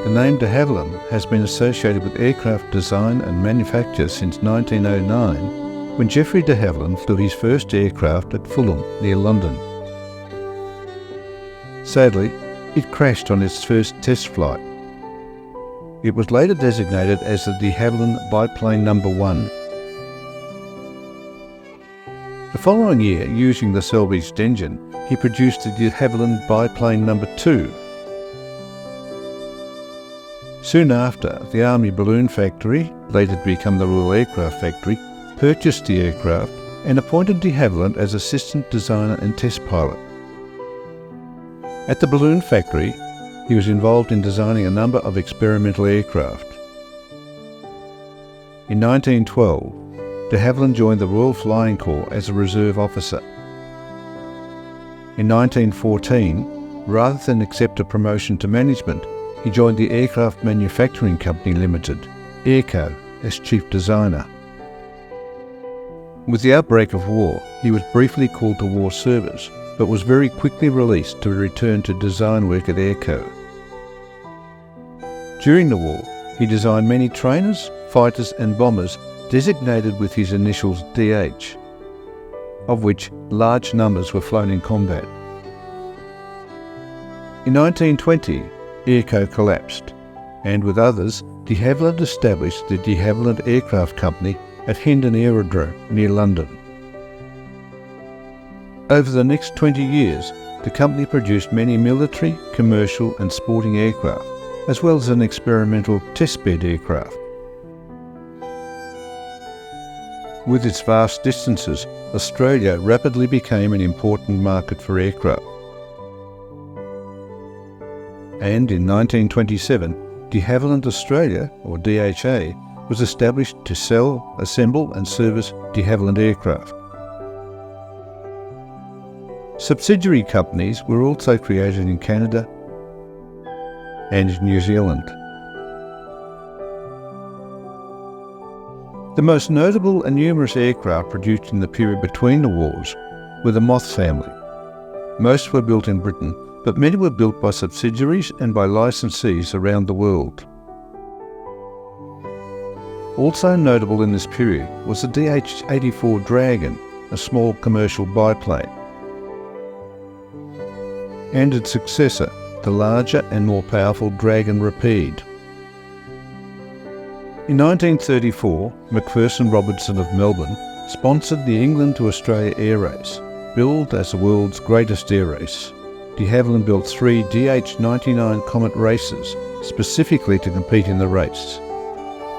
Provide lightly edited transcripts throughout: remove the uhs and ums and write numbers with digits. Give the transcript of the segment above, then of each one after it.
The name de Havilland has been associated with aircraft design and manufacture since 1909, when Geoffrey de Havilland flew his first aircraft at Fulham, near London. Sadly, it crashed on its first test flight. It was later designated as the de Havilland Biplane No. 1. The following year, using the salvaged engine, he produced the de Havilland Biplane No. 2. Soon after, the Army Balloon Factory, later to become the Royal Aircraft Factory, purchased the aircraft and appointed de Havilland as assistant designer and test pilot. At the Balloon Factory, he was involved in designing a number of experimental aircraft. In 1912, de Havilland joined the Royal Flying Corps as a reserve officer. In 1914, rather than accept a promotion to management, he joined the Aircraft Manufacturing Company Limited, Airco, as chief designer. With the outbreak of war, he was briefly called to war service, but was very quickly released to return to design work at Airco. During the war, he designed many trainers, fighters and bombers designated with his initials DH, of which large numbers were flown in combat. In 1920, Airco collapsed, and with others, de Havilland established the de Havilland Aircraft Company at Hendon Aerodrome near London. Over the next 20 years, the company produced many military, commercial and sporting aircraft, as well as an experimental testbed aircraft. With its vast distances, Australia rapidly became an important market for aircraft. And in 1927, de Havilland Australia, or DHA, was established to sell, assemble and service de Havilland aircraft. Subsidiary companies were also created in Canada and New Zealand. The most notable and numerous aircraft produced in the period between the wars were the Moth family. Most were built in Britain, but many were built by subsidiaries and by licensees around the world. Also notable in this period was the DH-84 Dragon, a small commercial biplane, and its successor, the larger and more powerful Dragon Rapide. In 1934, Macpherson Robertson of Melbourne sponsored the England to Australia air race, billed as the world's greatest air race. De Havilland built 3 DH-99 Comet races specifically to compete in the race.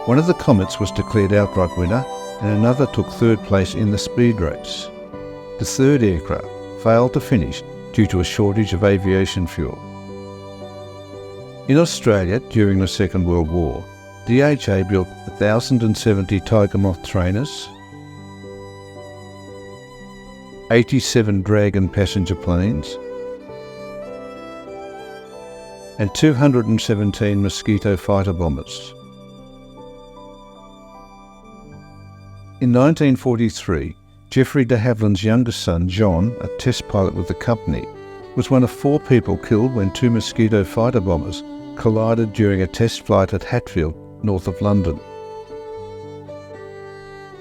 One of the Comets was declared outright winner and another took third place in the speed race. The third aircraft failed to finish due to a shortage of aviation fuel. In Australia during the Second World War, DHA built 1,070 Tiger Moth trainers, 87 Dragon passenger planes, and 217 Mosquito fighter bombers. In 1943, Geoffrey de Havilland's youngest son, John, a test pilot with the company, was one of 4 people killed when 2 Mosquito fighter bombers collided during a test flight at Hatfield, north of London.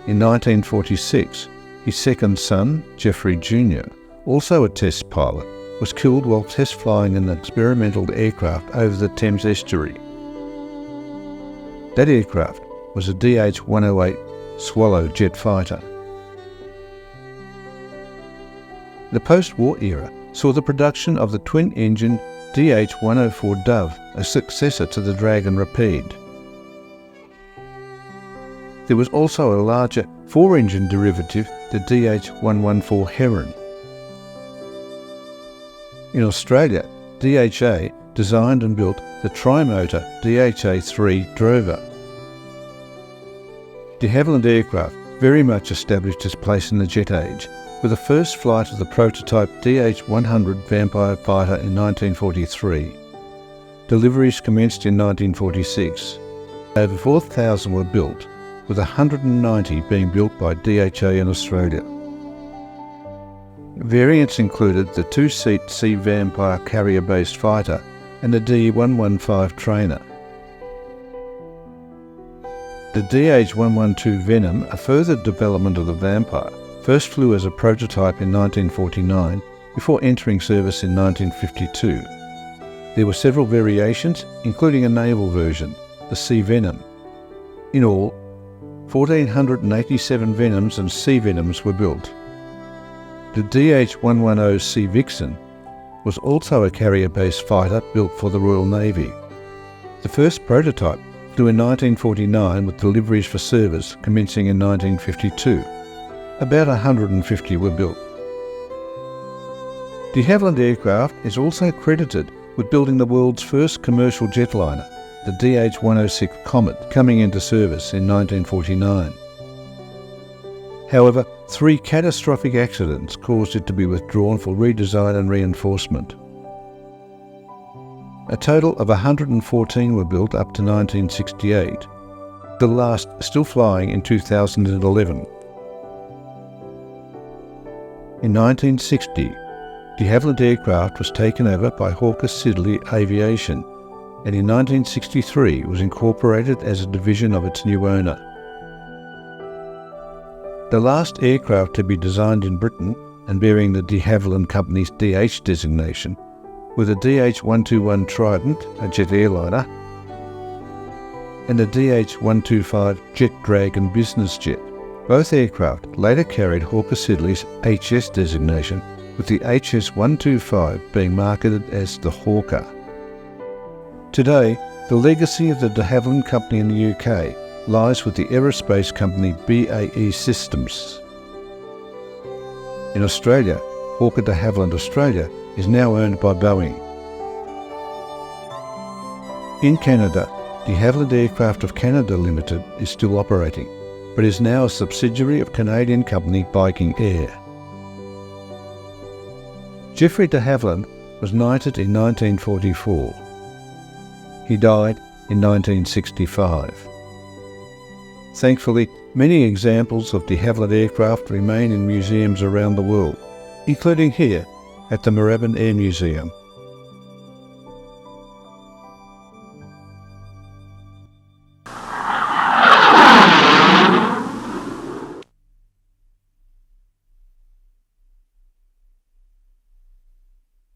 In 1946, his second son, Geoffrey Jr., also a test pilot, was killed while test flying an experimental aircraft over the Thames estuary. That aircraft was a DH-108 Swallow jet fighter. The post-war era saw the production of the twin-engine DH-104 Dove, a successor to the Dragon Rapide. There was also a larger 4-engine derivative, the DH-114 Heron. In Australia, DHA designed and built the tri-motor DHA-3 Drover. De Havilland aircraft very much established its place in the jet age, with the first flight of the prototype DH-100 Vampire fighter in 1943. Deliveries commenced in 1946. Over 4,000 were built, with 190 being built by DHA in Australia. Variants included the 2-seat Sea Vampire carrier-based fighter and the D-115 trainer, The DH-112 Venom, a further development of the Vampire, first flew as a prototype in 1949 before entering service in 1952. There were several variations, including a naval version, the Sea Venom. In all, 1,487 Venoms and Sea Venoms were built. The DH-110 Sea Vixen was also a carrier-based fighter built for the Royal Navy. The first prototype flew in 1949 with deliveries for service commencing in 1952. About 150 were built. De Havilland Aircraft is also credited with building the world's first commercial jetliner, the DH-106 Comet, coming into service in 1949. However, 3 catastrophic accidents caused it to be withdrawn for redesign and reinforcement. A total of 114 were built up to 1968, the last still flying in 2011. In 1960, de Havilland Aircraft was taken over by Hawker Siddeley Aviation, and in 1963 was incorporated as a division of its new owner. The last aircraft to be designed in Britain and bearing the de Havilland Company's DH designation were the DH-121 Trident, a jet airliner, and the DH-125 Jet Dragon business jet. Both aircraft later carried Hawker Siddeley's HS designation, with the HS-125 being marketed as the Hawker. Today, the legacy of the de Havilland Company in the UK lies with the aerospace company BAE Systems. In Australia, Hawker de Havilland Australia is now owned by Boeing. In Canada, de Havilland Aircraft of Canada Limited is still operating, but is now a subsidiary of Canadian company Viking Air. Geoffrey de Havilland was knighted in 1944. He died in 1965. Thankfully, many examples of de Havilland aircraft remain in museums around the world, including here at the Moorabbin Air Museum.